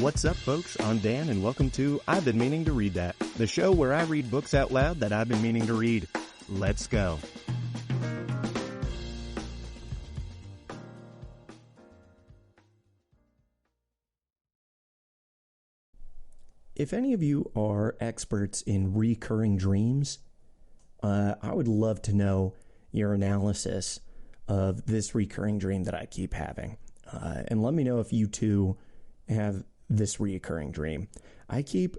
What's up, folks? I'm Dan, and welcome to I've Been Meaning to Read That, the show where I read books out loud that I've been meaning to read. Let's go. If any of you are experts in recurring dreams, I would love to know your analysis of this recurring dream that I keep having. And let me know if you too have this recurring dream. I keep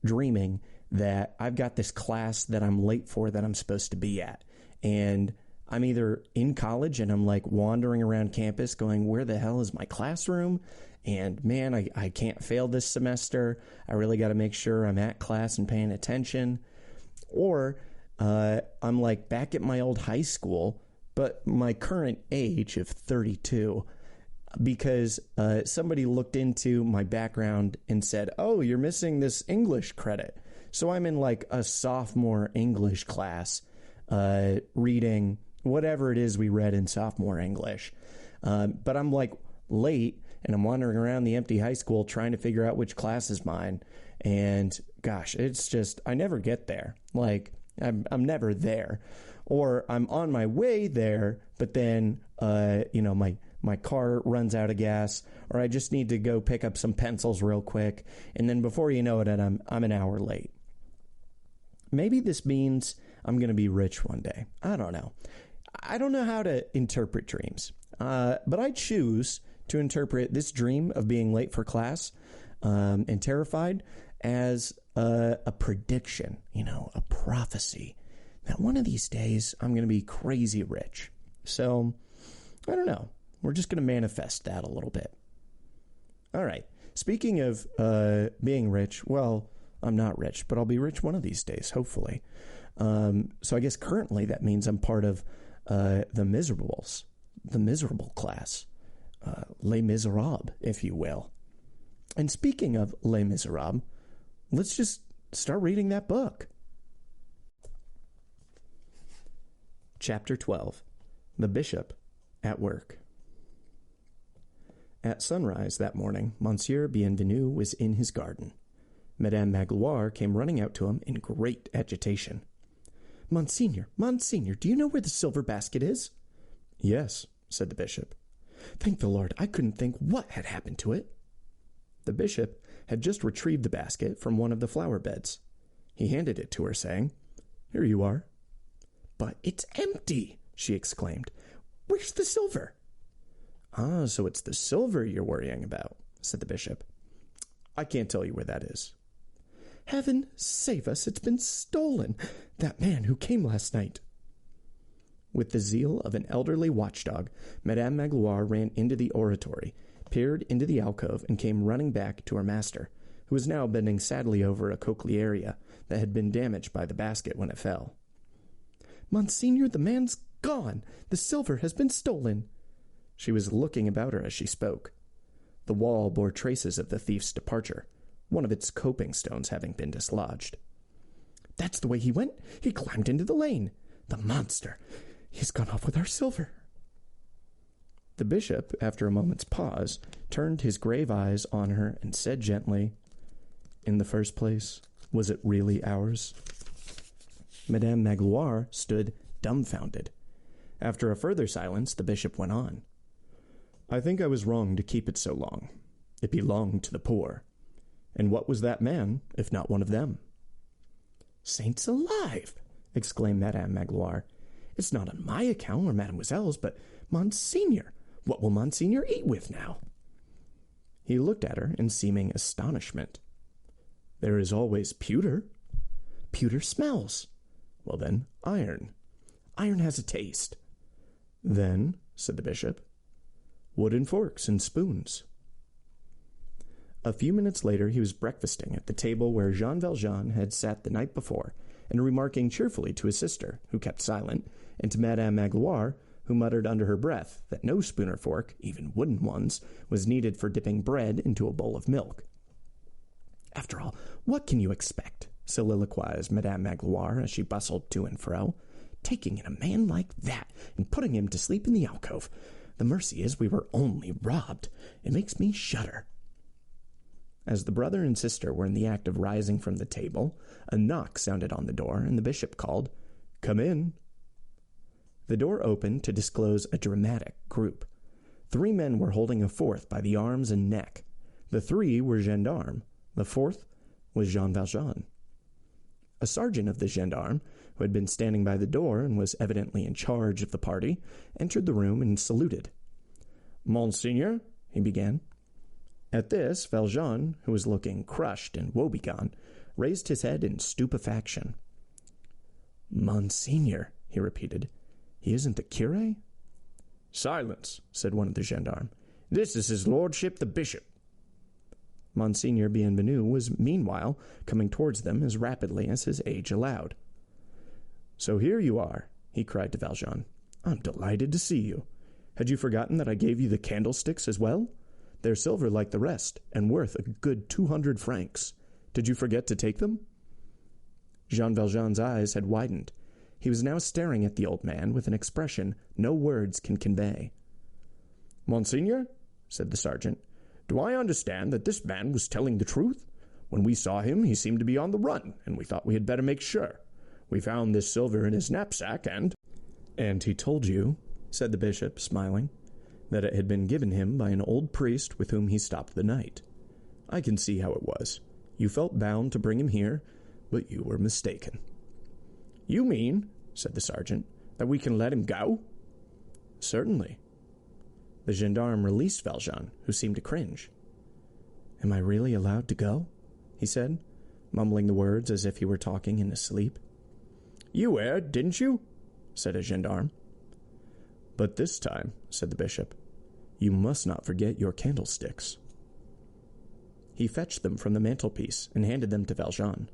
dreaming that I've got this class that I'm late for that I'm supposed to be at. And I'm either in college and I'm like wandering around campus going, where the hell is my classroom? And man, I can't fail this semester. I really got to make sure I'm at class and paying attention. Or I'm like back at my old high school, but my current age of 32, because somebody looked into my background and said, oh, you're missing this English credit. So I'm in like a sophomore English class reading whatever it is we read in sophomore English. But I'm like late and I'm wandering around the empty high school trying to figure out which class is mine. And gosh, it's just, I never get there. Like I'm never there. Or I'm on my way there, but then, my car runs out of gas, or I just need to go pick up some pencils real quick. And then before you know it, I'm an hour late. Maybe this means I'm going to be rich one day. I don't know. I don't know how to interpret dreams, but I choose to interpret this dream of being late for class and terrified as a prediction, a prophecy that one of these days I'm going to be crazy rich. So, I don't know. We're just going to manifest that a little bit. All right. Speaking of being rich, well, I'm not rich, but I'll be rich one of these days, hopefully. So I guess currently that means I'm part of the miserables, the miserable class, Les Miserables, if you will. And speaking of Les Miserables, let's just start reading that book. Chapter 12, The Bishop at Work. At sunrise that morning, Monsieur Bienvenu was in his garden. Madame Magloire came running out to him in great agitation. Monseigneur, do you know where the silver basket is? Yes, said the bishop. Thank the Lord, I couldn't think what had happened to it. The bishop had just retrieved the basket from one of the flower beds. He handed it to her, saying, Here you are. But it's empty, she exclaimed. Where's the silver? Ah, so it's the silver you're worrying about, said the bishop. I can't tell you where that is. Heaven save us, it's been stolen. That man who came last night. With the zeal of an elderly watchdog, Madame Magloire ran into the oratory, peered into the alcove, and came running back to her master, who was now bending sadly over a cochlearia that had been damaged by the basket when it fell. Monseigneur, the man's gone. The silver has been stolen. She was looking about her as she spoke. The wall bore traces of the thief's departure, one of its coping stones having been dislodged. That's the way he went. He climbed into the lane. The monster. He's gone off with our silver. The bishop, after a moment's pause, turned his grave eyes on her and said gently, In the first place, was it really ours? Madame Magloire stood dumbfounded. After a further silence, the bishop went on. I think I was wrong to keep it so long. It belonged to the poor. And what was that man, if not one of them? Saints alive! Exclaimed Madame Magloire. It's not on my account or Mademoiselle's, but Monseigneur. What will Monseigneur eat with now? He looked at her in seeming astonishment. There is always pewter. Pewter smells. Well then, iron. Iron has a taste. Then, said the bishop, wooden forks and spoons. A few minutes later, he was breakfasting at the table where Jean Valjean had sat the night before, and remarking cheerfully to his sister, who kept silent, and to Madame Magloire, who muttered under her breath that no spoon or fork, even wooden ones, was needed for dipping bread into a bowl of milk. After all, what can you expect? Soliloquized Madame Magloire as she bustled to and fro. Taking in a man like that and putting him to sleep in the alcove. The mercy is we were only robbed. It makes me shudder. As the brother and sister were in the act of rising from the table, a knock sounded on the door, and the bishop called, "Come in." The door opened to disclose a dramatic group. 3 men were holding a fourth by the arms and neck. The 3 were gendarmes. The 4th was Jean Valjean. A sergeant of the gendarmes, who had been standing by the door and was evidently in charge of the party, entered the room and saluted. "Monseigneur," he began. At this, Valjean, who was looking crushed and woebegone, raised his head in stupefaction. "Monseigneur," he repeated. "He isn't the curé?" "Silence," said one of the gendarmes. "This is his lordship the bishop." Monseigneur Bienvenu was meanwhile coming towards them as rapidly as his age allowed. "So here you are," he cried to Valjean. "I'm delighted to see you. Had you forgotten that I gave you the candlesticks as well? They're silver like the rest, and worth a good 200 francs. Did you forget to take them?" Jean Valjean's eyes had widened. He was now staring at the old man with an expression no words can convey. "Monseigneur," said the sergeant, "do I understand that this man was telling the truth? When we saw him, he seemed to be on the run, and we thought we had better make sure. We found this silver in his knapsack, and—" "And he told you," said the bishop, smiling, "that it had been given him by an old priest with whom he stopped the night. I can see how it was. You felt bound to bring him here, but you were mistaken." "You mean," said the sergeant, "that we can let him go?" "Certainly." The gendarme released Valjean, who seemed to cringe. "Am I really allowed to go?" he said, mumbling the words as if he were talking in his sleep. "You heard, didn't you?" said a gendarme. "But this time," said the bishop, "you must not forget your candlesticks." He fetched them from the mantelpiece and handed them to Valjean.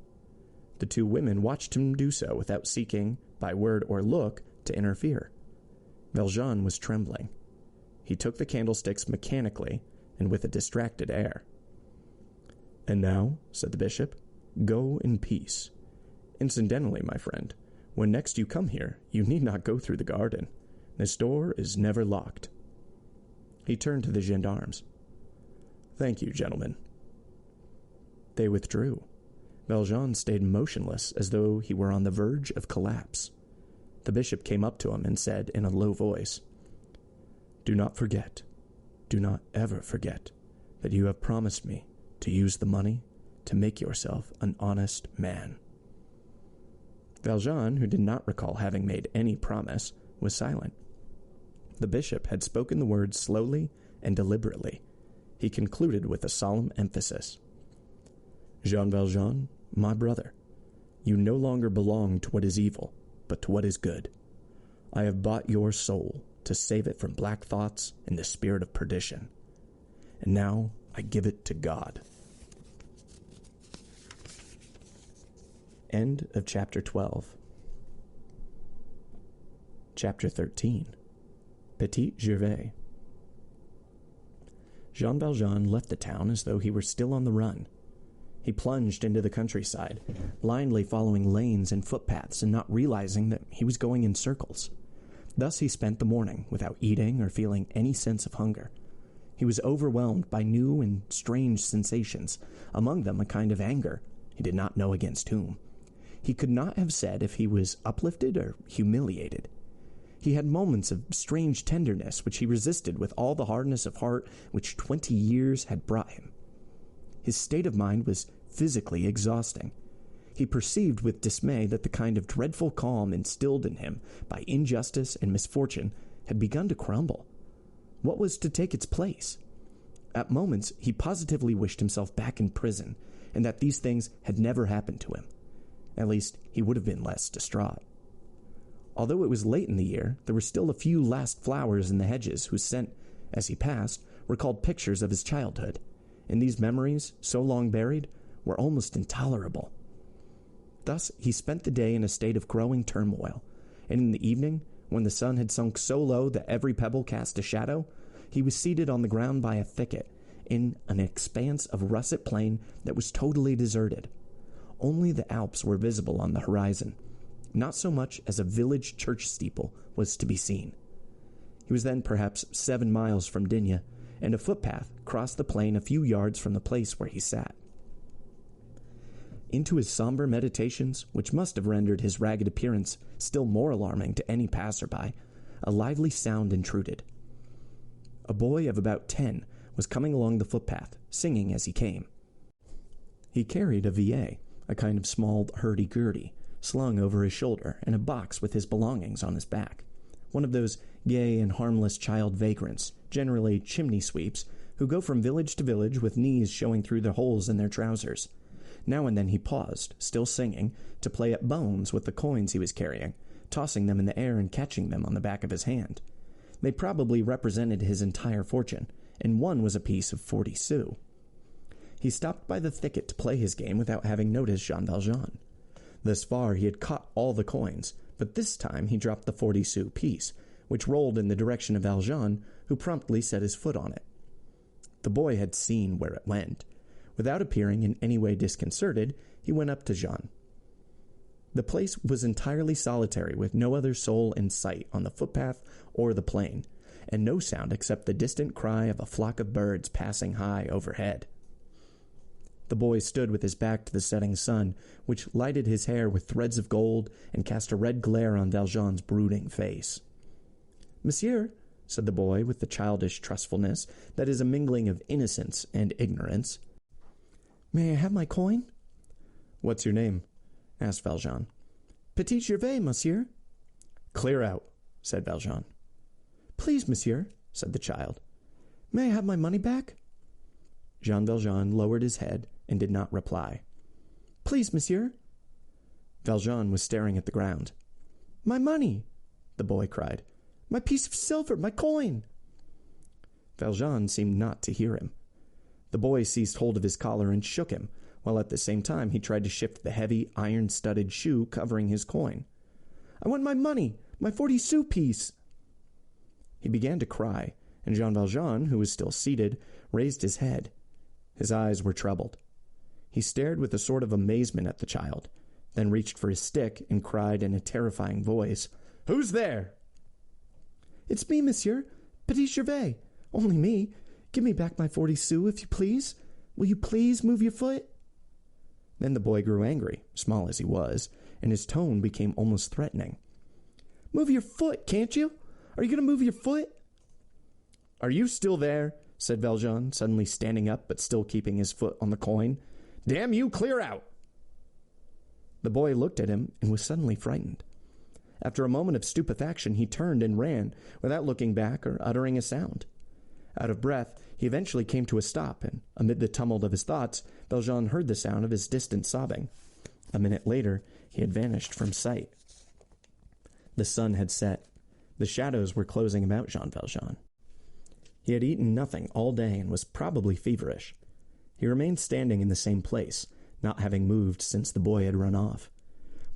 The 2 women watched him do so without seeking, by word or look, to interfere. Valjean was trembling. He took the candlesticks mechanically and with a distracted air. "And now," said the bishop, "go in peace. Incidentally, my friend, when next you come here, you need not go through the garden. This door is never locked." He turned to the gendarmes. "Thank you, gentlemen." They withdrew. Valjean stayed motionless as though he were on the verge of collapse. The bishop came up to him and said in a low voice, "Do not forget, do not ever forget, that you have promised me to use the money to make yourself an honest man." Valjean, who did not recall having made any promise, was silent. The bishop had spoken the words slowly and deliberately. He concluded with a solemn emphasis. "Jean Valjean, my brother, you no longer belong to what is evil, but to what is good. I have bought your soul to save it from black thoughts and the spirit of perdition. And now I give it to God." End of chapter 12. Chapter 13. Petit Gervais. Jean Valjean left the town as though he were still on the run. He plunged into the countryside, blindly following lanes and footpaths and not realizing that he was going in circles. Thus he spent the morning without eating or feeling any sense of hunger. He was overwhelmed by new and strange sensations, among them a kind of anger, he did not know against whom. He could not have said if he was uplifted or humiliated. He had moments of strange tenderness which he resisted with all the hardness of heart which 20 years had brought him. His state of mind was physically exhausting. He perceived with dismay that the kind of dreadful calm instilled in him by injustice and misfortune had begun to crumble. What was to take its place? At moments he positively wished himself back in prison, and that these things had never happened to him. At least he would have been less distraught. Although it was late in the year, there were still a few last flowers in the hedges whose scent, as he passed, recalled pictures of his childhood, and these memories, so long buried, were almost intolerable. Thus he spent the day in a state of growing turmoil, and in the evening, when the sun had sunk so low that every pebble cast a shadow, he was seated on the ground by a thicket, in an expanse of russet plain that was totally deserted. Only the Alps were visible on the horizon. Not so much as a village church steeple was to be seen. He was then perhaps 7 miles from D, and a footpath crossed the plain a few yards from the place where he sat. Into his somber meditations, which must have rendered his ragged appearance still more alarming to any passerby, a lively sound intruded. A boy of about 10 was coming along the footpath, singing as he came. He carried a VA, a kind of small hurdy-gurdy, slung over his shoulder, and a box with his belongings on his back. One of those gay and harmless child vagrants, generally chimney sweeps, who go from village to village with knees showing through the holes in their trousers. Now and then he paused, still singing, to play at bones with the coins he was carrying, tossing them in the air and catching them on the back of his hand. They probably represented his entire fortune, and one was a piece of 40 sous. He stopped by the thicket to play his game without having noticed Jean Valjean. Thus far he had caught all the coins, but this time he dropped the 40 sous piece, which rolled in the direction of Valjean, who promptly set his foot on it. The boy had seen where it went. Without appearing in any way disconcerted, he went up to Jean. The place was entirely solitary, with no other soul in sight on the footpath or the plain, and no sound except the distant cry of a flock of birds passing high overhead. The boy stood with his back to the setting sun, which lighted his hair with threads of gold and cast a red glare on Valjean's brooding face. "Monsieur," said the boy with the childish trustfulness that is a mingling of innocence and ignorance, "may I have my coin?" "What's your name?" asked Valjean. "Petit Gervais, monsieur." "Clear out," said Valjean. "Please, monsieur," said the child. "May I have my money back?" Jean Valjean lowered his head and did not reply. "Please, monsieur." Valjean was staring at the ground. "My money!" the boy cried. "My piece of silver, my coin!" Valjean seemed not to hear him. The boy seized hold of his collar and shook him, while at the same time he tried to shift the heavy, iron-studded shoe covering his coin. "I want my money, my 40 sous piece!" He began to cry, and Jean Valjean, who was still seated, raised his head. His eyes were troubled. He stared with a sort of amazement at the child, then reached for his stick and cried in a terrifying voice, "Who's there?" "It's me, monsieur, Petit Gervais. Only me. Give me back my 40 sous, if you please. Will you please move your foot?" Then the boy grew angry, small as he was, and his tone became almost threatening. "Move your foot, can't you? Are you going to move your foot?" "Are you still there?" said Valjean, suddenly standing up but still keeping his foot on the coin. "Damn you, clear out!" The boy looked at him and was suddenly frightened. After a moment of stupefaction, he turned and ran, without looking back or uttering a sound. Out of breath, he eventually came to a stop, and amid the tumult of his thoughts, Valjean heard the sound of his distant sobbing. A minute later, he had vanished from sight. The sun had set. The shadows were closing about Jean Valjean. He had eaten nothing all day and was probably feverish. He remained standing in the same place, not having moved since the boy had run off.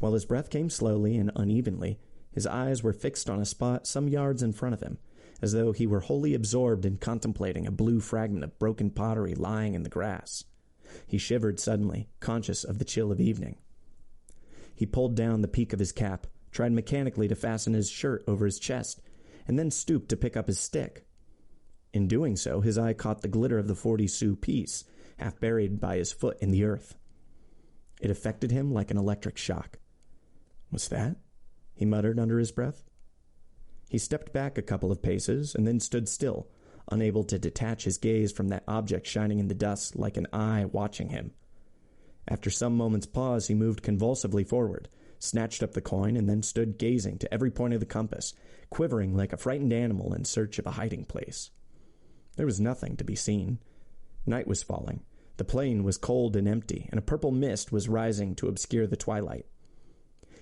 While his breath came slowly and unevenly, his eyes were fixed on a spot some yards in front of him, as though he were wholly absorbed in contemplating a blue fragment of broken pottery lying in the grass. He shivered suddenly, conscious of the chill of evening. He pulled down the peak of his cap, tried mechanically to fasten his shirt over his chest, and then stooped to pick up his stick. In doing so, his eye caught the glitter of the 40 sous piece, half buried by his foot in the earth. It affected him like an electric shock. "What's that?" he muttered under his breath. He stepped back a couple of paces and then stood still, unable to detach his gaze from that object shining in the dusk like an eye watching him. After some moments' pause, he moved convulsively forward, snatched up the coin, and then stood gazing to every point of the compass, quivering like a frightened animal in search of a hiding place. There was nothing to be seen. Night was falling. The plain was cold and empty, and a purple mist was rising to obscure the twilight.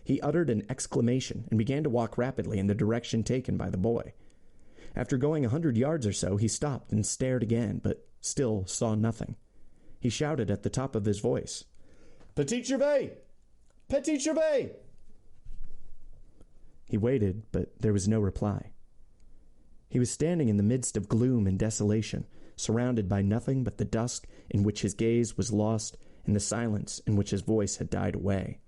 He uttered an exclamation and began to walk rapidly in the direction taken by the boy. After going 100 yards or so, he stopped and stared again, but still saw nothing. He shouted at the top of his voice, "Petit Gervais! Petit Gervais!" He waited, but there was no reply. He was standing in the midst of gloom and desolation, surrounded by nothing but the dusk in which his gaze was lost and the silence in which his voice had died away.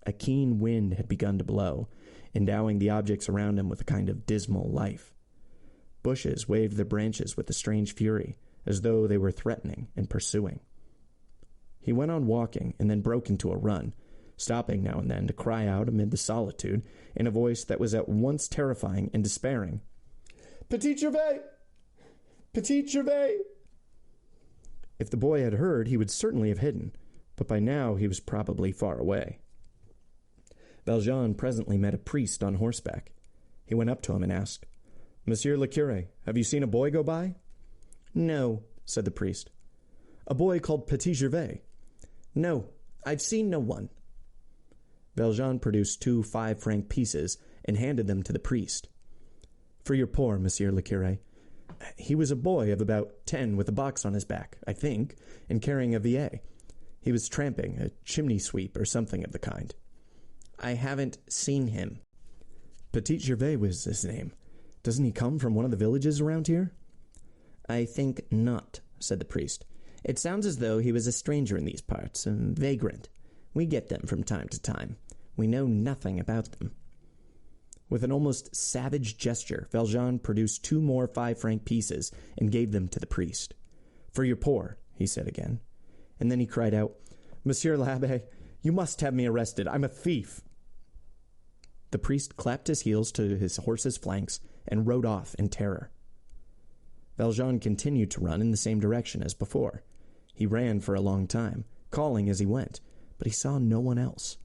A keen wind had begun to blow, endowing the objects around him with a kind of dismal life. Bushes waved their branches with a strange fury, as though they were threatening and pursuing. He went on walking and then broke into a run, stopping now and then to cry out amid the solitude in a voice that was at once terrifying and despairing. "Petit Gervais! Petit Gervais!" If the boy had heard, he would certainly have hidden, but by now he was probably far away. Valjean presently met a priest on horseback. He went up to him and asked, "Monsieur le Curé, have you seen a boy go by?" "No," said the priest. "A boy called Petit Gervais?" "No, I've seen no one." Valjean produced 2 5-franc pieces and handed them to the priest. "For your poor, Monsieur le Curé. He was a boy of about 10 with a box on his back, I think, and carrying a vieille. He was tramping, a chimney sweep or something of the kind." "I haven't seen him." "Petit Gervais was his name. Doesn't he come from one of the villages around here?" "I think not," said the priest. "It sounds as though he was a stranger in these parts, a vagrant. We get them from time to time. We know nothing about them." With an almost savage gesture, Valjean produced 2 more 5-franc pieces and gave them to the priest. "For your poor," he said again. And then he cried out, "Monsieur l'Abbé, you must have me arrested. I'm a thief." The priest clapped his heels to his horse's flanks and rode off in terror. Valjean continued to run in the same direction as before. He ran for a long time, calling as he went, but he saw no one else.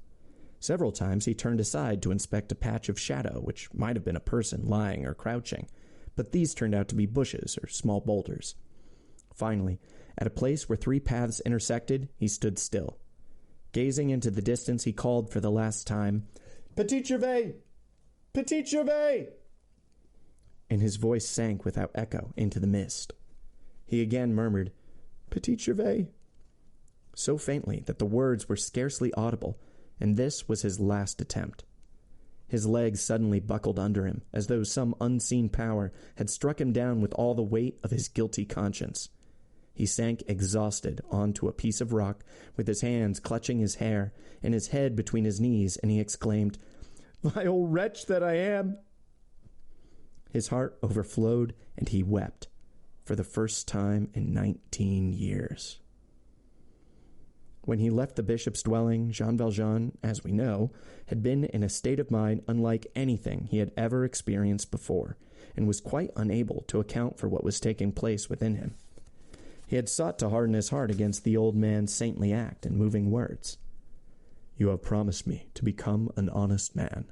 Several times he turned aside to inspect a patch of shadow which might have been a person lying or crouching, but these turned out to be bushes or small boulders. Finally, at a place where 3 paths intersected, he stood still. Gazing into the distance, he called for the last time, "Petit Gervais! Petit Gervais!" And his voice sank without echo into the mist. He again murmured, "Petit Gervais," so faintly that the words were scarcely audible, and this was his last attempt. His legs suddenly buckled under him, as though some unseen power had struck him down with all the weight of his guilty conscience. He sank exhausted onto a piece of rock, with his hands clutching his hair and his head between his knees, and he exclaimed, "Vile wretch that I am!" His heart overflowed, and he wept, for the first time in 19 years. When he left the bishop's dwelling, Jean Valjean, as we know, had been in a state of mind unlike anything he had ever experienced before, and was quite unable to account for what was taking place within him. He had sought to harden his heart against the old man's saintly act and moving words. "You have promised me to become an honest man.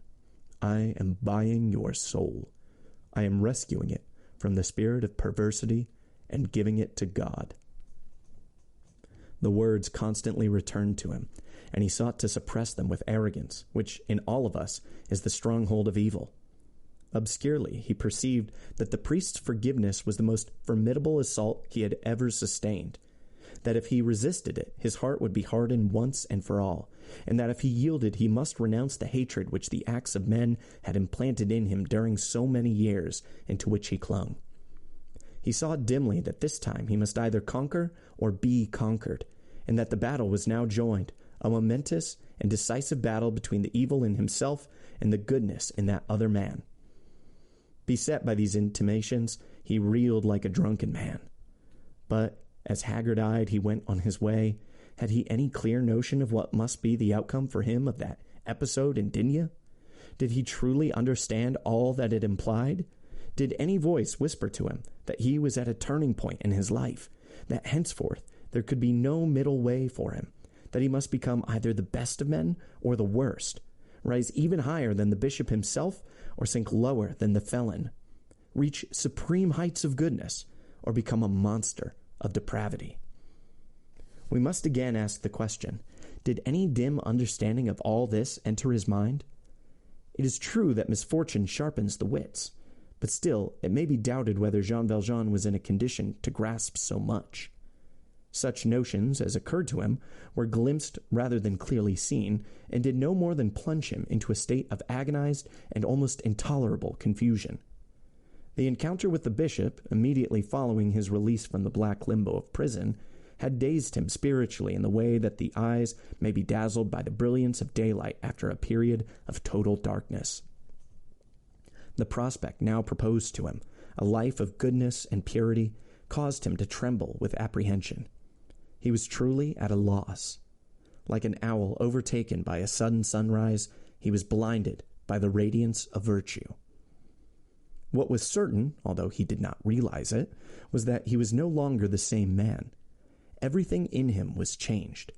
I am buying your soul. I am rescuing it from the spirit of perversity and giving it to God." The words constantly returned to him, and he sought to suppress them with arrogance, which in all of us is the stronghold of evil. Obscurely, he perceived that the priest's forgiveness was the most formidable assault he had ever sustained, that if he resisted it, his heart would be hardened once and for all, and that if he yielded, he must renounce the hatred which the acts of men had implanted in him during so many years, and to which he clung. He saw dimly that this time he must either conquer or be conquered, and that the battle was now joined, a momentous and decisive battle between the evil in himself and the goodness in that other man. Beset by these intimations, he reeled like a drunken man. But, as haggard-eyed he went on his way, had he any clear notion of what must be the outcome for him of that episode in D? Did he truly understand all that it implied? Did any voice whisper to him that he was at a turning point in his life, that henceforth there could be no middle way for him, that he must become either the best of men or the worst, rise even higher than the bishop himself or sink lower than the felon, reach supreme heights of goodness or become a monster of depravity? We must again ask the question, did any dim understanding of all this enter his mind? It is true that misfortune sharpens the wits, but still it may be doubted whether Jean Valjean was in a condition to grasp so much. Such notions as occurred to him were glimpsed rather than clearly seen, and did no more than plunge him into a state of agonized and almost intolerable confusion. The encounter with the bishop, immediately following his release from the black limbo of prison, had dazed him spiritually in the way that the eyes may be dazzled by the brilliance of daylight after a period of total darkness. The prospect now proposed to him, a life of goodness and purity, caused him to tremble with apprehension. He was truly at a loss. Like an owl overtaken by a sudden sunrise, he was blinded by the radiance of virtue. What was certain, although he did not realize it, was that he was no longer the same man. Everything in him was changed.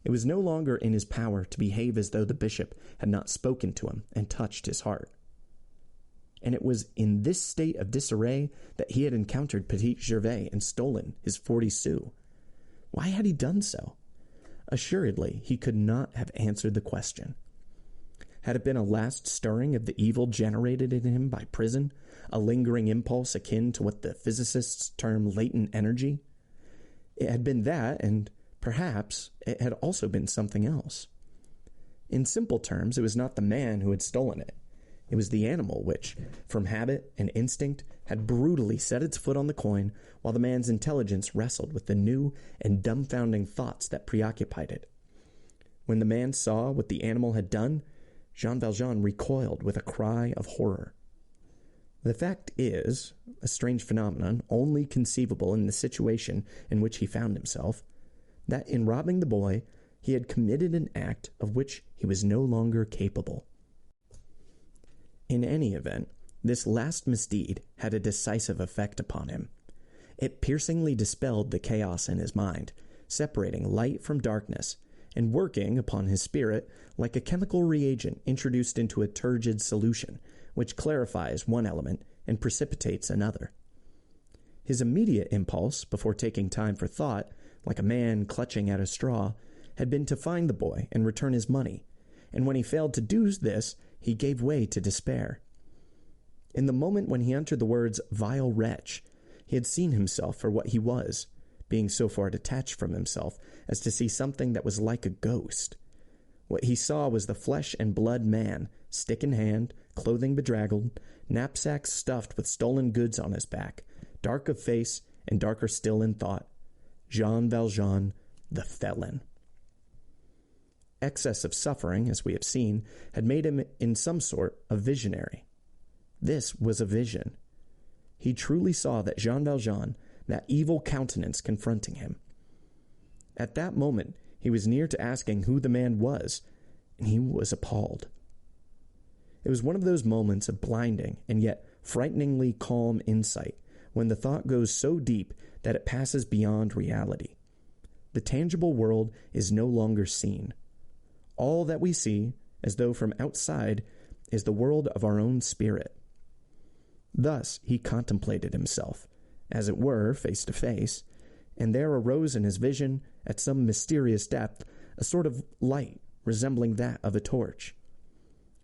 It was no longer in his power to behave as though the bishop had not spoken to him and touched his heart. And it was in this state of disarray that he had encountered Petit Gervais and stolen his 40 sous. Why had he done so? Assuredly, he could not have answered the question. Had it been a last stirring of the evil generated in him by prison, a lingering impulse akin to what the physicists term latent energy? It had been that, and perhaps it had also been something else. In simple terms, it was not the man who had stolen it. It was the animal which, from habit and instinct, had brutally set its foot on the coin while the man's intelligence wrestled with the new and dumbfounding thoughts that preoccupied it. When the man saw what the animal had done, Jean Valjean recoiled with a cry of horror. The fact is, a strange phenomenon only conceivable in the situation in which he found himself, that in robbing the boy, he had committed an act of which he was no longer capable. In any event, this last misdeed had a decisive effect upon him. It piercingly dispelled the chaos in his mind, separating light from darkness, and working upon his spirit like a chemical reagent introduced into a turgid solution, which clarifies one element and precipitates another. His immediate impulse, before taking time for thought, like a man clutching at a straw, had been to find the boy and return his money, and when he failed to do this, he gave way to despair. In the moment when he uttered the words "vile wretch," he had seen himself for what he was, being so far detached from himself as to see something that was like a ghost. What he saw was the flesh and blood man, stick in hand, clothing bedraggled, knapsack stuffed with stolen goods on his back, dark of face and darker still in thought, Jean Valjean, the felon. Excess of suffering, as we have seen, had made him in some sort a visionary. This was a vision. He truly saw that Jean Valjean, that evil countenance confronting him. At that moment, he was near to asking who the man was, and he was appalled. It was one of those moments of blinding and yet frighteningly calm insight, when the thought goes so deep that it passes beyond reality. The tangible world is no longer seen. All that we see, as though from outside, is the world of our own spirit. Thus he contemplated himself, as it were, face to face, and there arose in his vision, at some mysterious depth, a sort of light resembling that of a torch.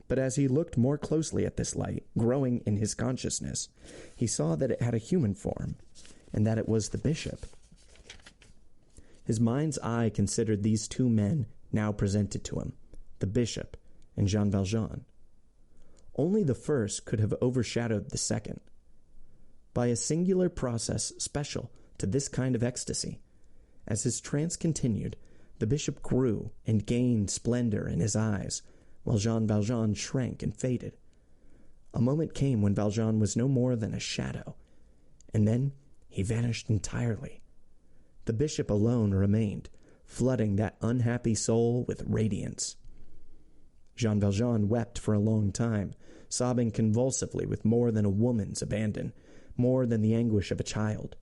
But as he looked more closely at this light, growing in his consciousness, he saw that it had a human form, and that it was the bishop. His mind's eye considered these two men now presented to him, the bishop and Jean Valjean. Only the first could have overshadowed the second. By a singular process special to this kind of ecstasy, as his trance continued, the bishop grew and gained splendor in his eyes, while Jean Valjean shrank and faded. A moment came when Valjean was no more than a shadow, and then he vanished entirely. The bishop alone remained, flooding that unhappy soul with radiance. Jean Valjean wept for a long time, sobbing convulsively with more than a woman's abandon, more than the anguish of a child.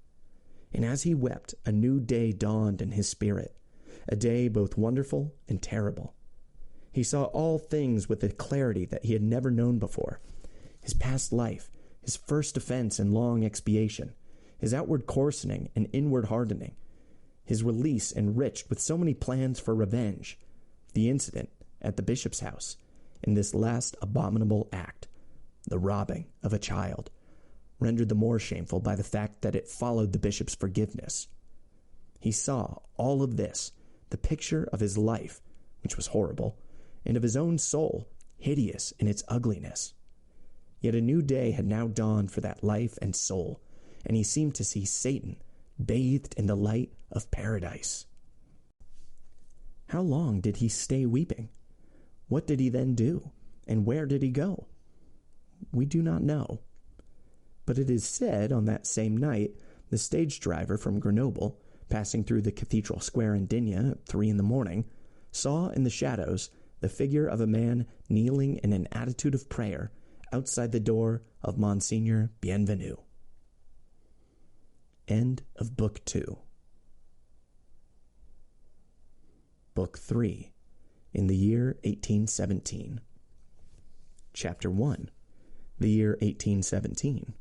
And as he wept, a new day dawned in his spirit, a day both wonderful and terrible. He saw all things with a clarity that he had never known before. His past life, his first offense and long expiation, his outward coarsening and inward hardening, his release enriched with so many plans for revenge, the incident at the bishop's house, and this last abominable act, the robbing of a child, rendered the more shameful by the fact that it followed the bishop's forgiveness. He saw all of this, the picture of his life, which was horrible, and of his own soul, hideous in its ugliness. Yet a new day had now dawned for that life and soul, and he seemed to see Satan bathed in the light of paradise. How long did he stay weeping? What did he then do? And where did he go? We do not know. But it is said on that same night, the stage driver from Grenoble, passing through the cathedral square in Digne at 3 a.m, saw in the shadows the figure of a man kneeling in an attitude of prayer outside the door of Monseigneur Bienvenu. End of Book 2. Book 3. In the year 1817. Chapter 1. The year 1817.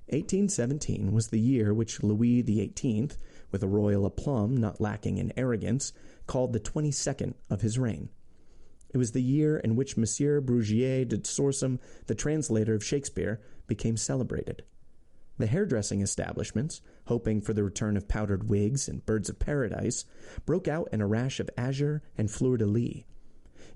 1817 was the year which Louis XVIII, with a royal aplomb not lacking in arrogance, called the 22nd of his reign. It was the year in which Monsieur Brugier de Sorsum, the translator of Shakespeare, became celebrated. The hairdressing establishments, hoping for the return of powdered wigs and birds of paradise, broke out in a rash of azure and fleur-de-lis.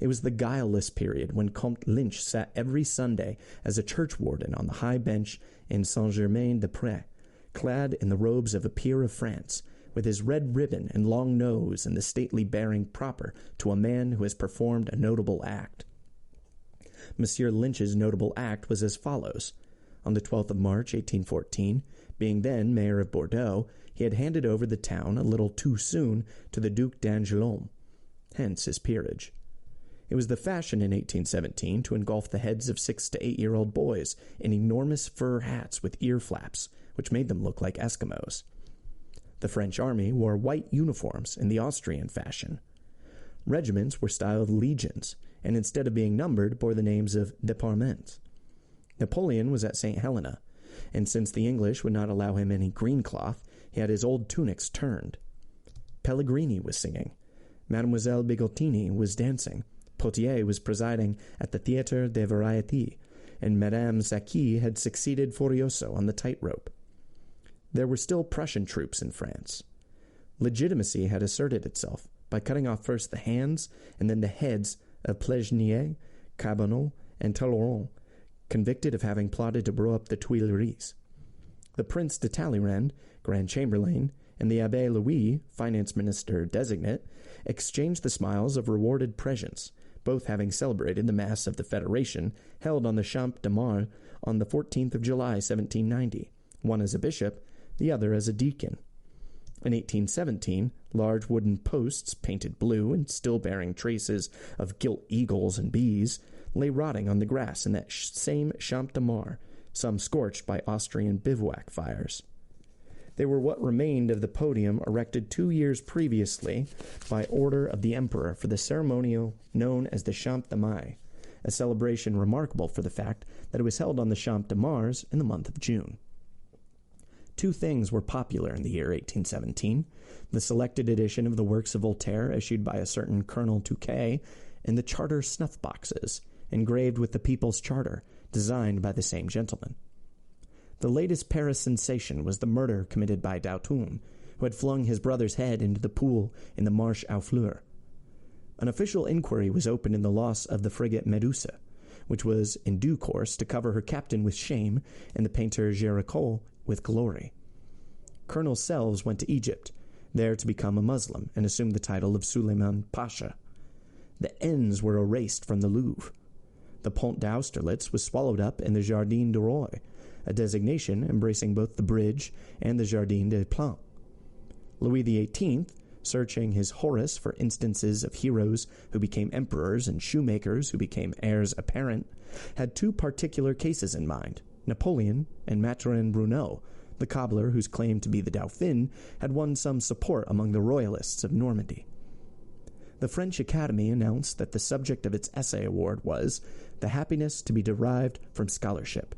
It was the guileless period when Comte Lynch sat every Sunday as a churchwarden on the high bench in Saint-Germain-des-Prés, clad in the robes of a peer of France, with his red ribbon and long nose and the stately bearing proper to a man who has performed a notable act. Monsieur Lynch's notable act was as follows. On the 12th of March, 1814, being then mayor of Bordeaux, he had handed over the town a little too soon to the Duc d'Angoulême, hence his peerage. It was the fashion in 1817 to engulf the heads of 6 to 8-year-old boys in enormous fur hats with ear flaps, which made them look like Eskimos. The French army wore white uniforms in the Austrian fashion. Regiments were styled legions, and instead of being numbered, bore the names of départements. Napoleon was at St. Helena, and since the English would not allow him any green cloth, he had his old tunics turned. Pellegrini was singing. Mademoiselle Bigottini was dancing. Potier was presiding at the Théâtre des Variétés, and Madame Saqui had succeeded Furioso on the tightrope. There were still Prussian troops in France. Legitimacy had asserted itself by cutting off first the hands and then the heads of Plesnier, Carbonneau, and Talleyrand, convicted of having plotted to blow up the Tuileries. The Prince de Talleyrand, Grand Chamberlain, and the Abbé Louis, finance minister designate, exchanged the smiles of rewarded prescience, both having celebrated the Mass of the Federation held on the Champ de Mars on the 14th of July, 1790, one as a bishop, the other as a deacon. In 1817, large wooden posts, painted blue and still bearing traces of gilt eagles and bees, lay rotting on the grass in that same Champ de Mars, some scorched by Austrian bivouac fires. They were what remained of the podium erected 2 years previously by order of the emperor for the ceremonial known as the Champ de Mai, a celebration remarkable for the fact that it was held on the Champ de Mars in the month of June. Two things were popular in the year 1817, the selected edition of the works of Voltaire issued by a certain Colonel Touquet, and the charter snuff boxes, engraved with the People's Charter, designed by the same gentleman. The latest Paris sensation was the murder committed by Dautoun, who had flung his brother's head into the pool in the Marche aux Fleurs. An official inquiry was opened in the loss of the frigate Medusa, which was in due course to cover her captain with shame and the painter Géricault with glory. Colonel Selves went to Egypt, there to become a Muslim and assume the title of Suleiman Pasha. The N's were erased from the Louvre. The Pont d'Austerlitz was swallowed up in the Jardin du Roi, a designation embracing both the bridge and the Jardin des Plantes. Louis XVIII, searching his Horace for instances of heroes who became emperors and shoemakers who became heirs apparent, had two particular cases in mind, Napoleon and Mathurin Bruneau, the cobbler whose claim to be the Dauphin had won some support among the royalists of Normandy. The French Academy announced that the subject of its essay award was the happiness to be derived from scholarship.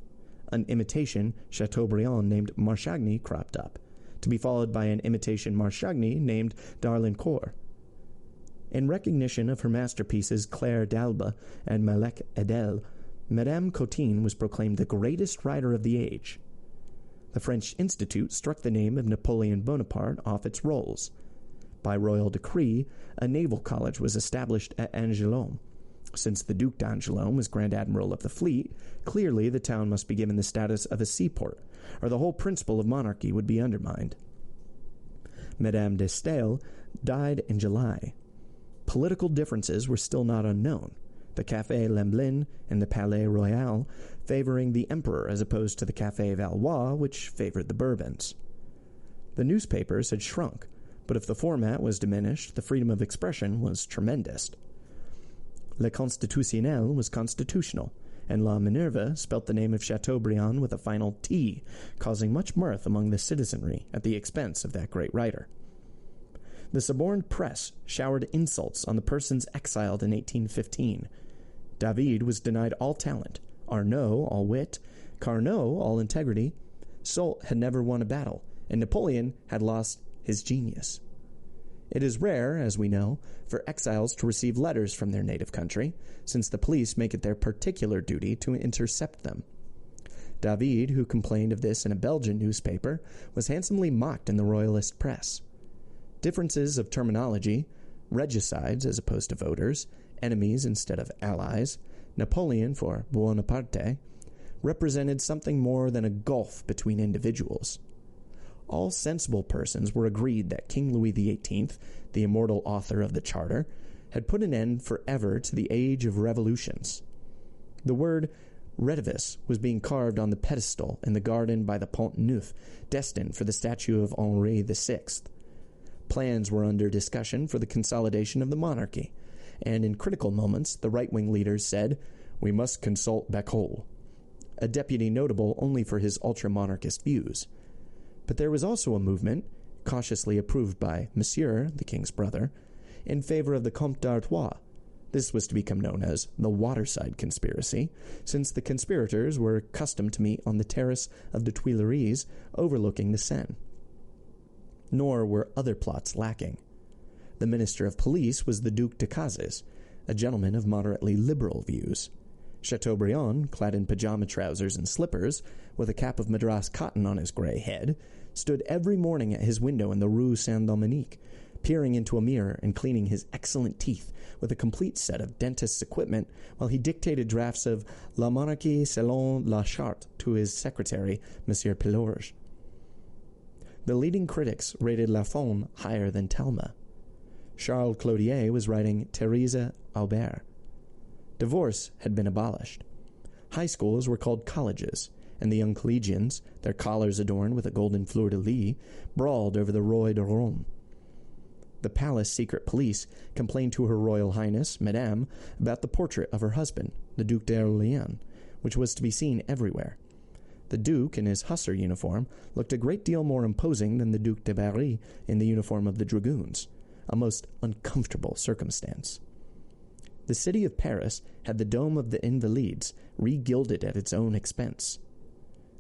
An imitation Chateaubriand named Marchagny cropped up, to be followed by an imitation Marchagny named d'Arlincourt. In recognition of her masterpieces Claire d'Alba and Malek Edel, Madame Cotin was proclaimed the greatest writer of the age. The French Institute struck the name of Napoleon Bonaparte off its rolls. By royal decree, a naval college was established at Angoulême. Since the Duc d'Angoulême was Grand Admiral of the fleet, clearly the town must be given the status of a seaport, or the whole principle of monarchy would be undermined. Madame de Staël died in July. Political differences were still not unknown. The Café Lemblin and the Palais Royal favoring the emperor as opposed to the Café Valois, which favored the Bourbons. The newspapers had shrunk, but if the format was diminished, the freedom of expression was tremendous. Le Constitutionnel was constitutional, and La Minerve spelt the name of Chateaubriand with a final T, causing much mirth among the citizenry at the expense of that great writer. The suborned press showered insults on the persons exiled in 1815. David was denied all talent, Arnaud all wit, Carnot all integrity, Soult had never won a battle, and Napoleon had lost his genius. It is rare, as we know, for exiles to receive letters from their native country, since the police make it their particular duty to intercept them. David, who complained of this in a Belgian newspaper, was handsomely mocked in the royalist press. Differences of terminology, regicides as opposed to voters, enemies instead of allies, Napoleon for Buonaparte, represented something more than a gulf between individuals. All sensible persons were agreed that King Louis XVIII, the immortal author of the Charter, had put an end forever to the age of revolutions. The word redivivus was being carved on the pedestal in the garden by the Pont Neuf, destined for the statue of Henri VI. Plans were under discussion for the consolidation of the monarchy, and in critical moments the right-wing leaders said, "We must consult Bacot," a deputy notable only for his ultra-monarchist views. But there was also a movement, cautiously approved by Monsieur, the king's brother, in favor of the Comte d'Artois. This was to become known as the Waterside Conspiracy, since the conspirators were accustomed to meet on the terrace of the Tuileries overlooking the Seine. Nor were other plots lacking. The Minister of Police was the Duc de Cazes, a gentleman of moderately liberal views. Chateaubriand, clad in pajama trousers and slippers, with a cap of Madras cotton on his gray head, stood every morning at his window in the Rue Saint-Dominique, peering into a mirror and cleaning his excellent teeth with a complete set of dentist's equipment while he dictated drafts of La Monarchie selon la Charte to his secretary, Monsieur Pilorge. The leading critics rated Lafon higher than Talma. Charles Clodier was writing Thérèse Aubert. Divorce had been abolished. High schools were called colleges, and the young collegians, their collars adorned with a golden fleur-de-lis, brawled over the Roi de Rome. The palace secret police complained to Her Royal Highness, Madame, about the portrait of her husband, the Duc d'Orléans, which was to be seen everywhere. The Duke, in his hussar uniform, looked a great deal more imposing than the Duc de Berry in the uniform of the dragoons, a most uncomfortable circumstance. The city of Paris had the Dome of the Invalides re-gilded at its own expense.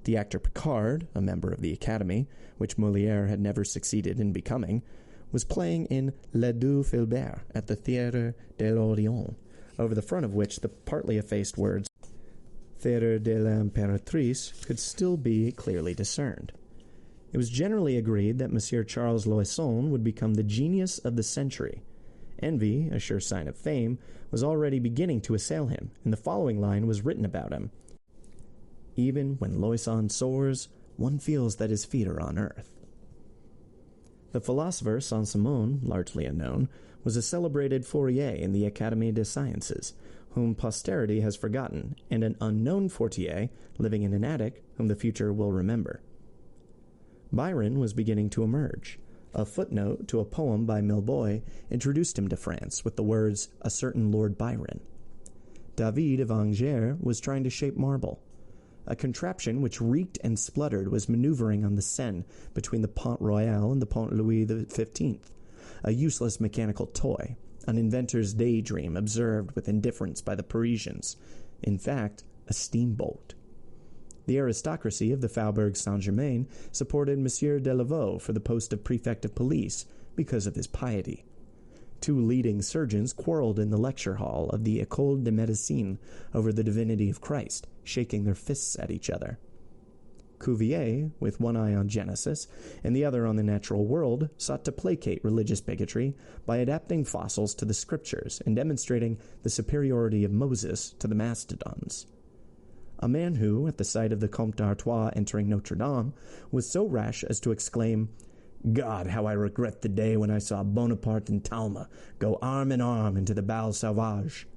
The actor Picard, a member of the Academy, which Molière had never succeeded in becoming, was playing in Les Deux Filbert at the Théâtre de l'Orient, over the front of which the partly effaced words Théâtre de l'Impératrice could still be clearly discerned. It was generally agreed that Monsieur Charles Loisson would become the genius of the century. Envy, a sure sign of fame, was already beginning to assail him, and the following line was written about him. Even when Loisson soars, one feels that his feet are on earth. The philosopher Saint-Simon, largely unknown, was a celebrated Fourier in the Académie des Sciences, whom posterity has forgotten, and an unknown Fortier living in an attic whom the future will remember. Byron was beginning to emerge. A footnote to a poem by Milboy introduced him to France with the words, "A certain Lord Byron." David of Angers was trying to shape marble. A contraption which reeked and spluttered was maneuvering on the Seine between the Pont Royal and the Pont Louis XV, a useless mechanical toy, an inventor's daydream observed with indifference by the Parisians, in fact, a steamboat. The aristocracy of the Faubourg Saint-Germain supported Monsieur Delaveau for the post of prefect of police because of his piety. Two leading surgeons quarreled in the lecture hall of the École de Médecine over the divinity of Christ, shaking their fists at each other. Cuvier, with one eye on Genesis and the other on the natural world, sought to placate religious bigotry by adapting fossils to the scriptures and demonstrating the superiority of Moses to the mastodons. A man who, at the sight of the Comte d'Artois entering Notre Dame, was so rash as to exclaim, "God, how I regret the day when I saw Bonaparte and Talma go arm in arm into the Bal Sauvage,"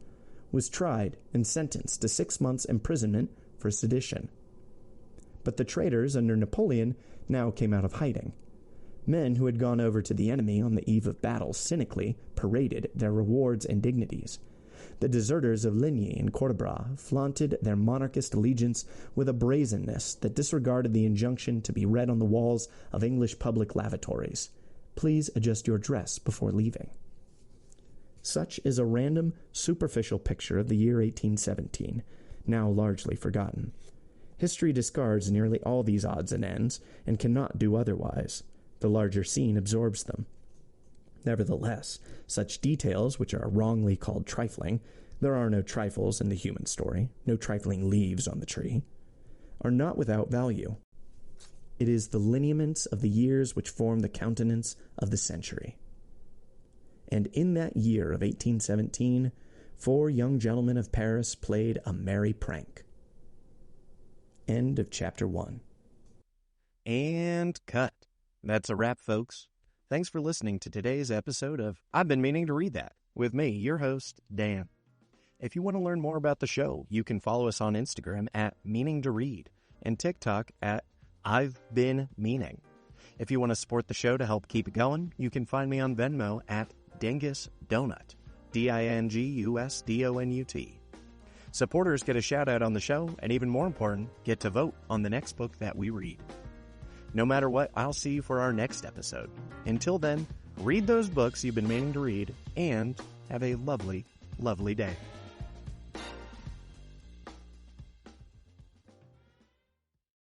was tried and sentenced to 6 months' imprisonment for sedition. But the traitors under Napoleon now came out of hiding. Men who had gone over to the enemy on the eve of battle cynically paraded their rewards and dignities. The deserters of Ligny and Cordoba flaunted their monarchist allegiance with a brazenness that disregarded the injunction to be read on the walls of English public lavatories. Please adjust your dress before leaving. Such is a random, superficial picture of the year 1817, now largely forgotten. History discards nearly all these odds and ends, and cannot do otherwise. The larger scene absorbs them. Nevertheless, such details, which are wrongly called trifling — there are no trifles in the human story, no trifling leaves on the tree — are not without value. It is the lineaments of the years which form the countenance of the century. And in that year of 1817, 4 young gentlemen of Paris played a merry prank. End of chapter 1. And cut. That's a wrap, folks. Thanks for listening to today's episode of I've Been Meaning to Read That, with me, your host, Dan. If you want to learn more about the show, you can follow us on Instagram at Meaning to Read and TikTok at I've Been Meaning. If you want to support the show to help keep it going, you can find me on Venmo at Dingus Donut, DINGUSDONUT. Supporters get a shout-out on the show, and even more important, get to vote on the next book that we read. No matter what, I'll see you for our next episode. Until then, read those books you've been meaning to read, and have a lovely, lovely day.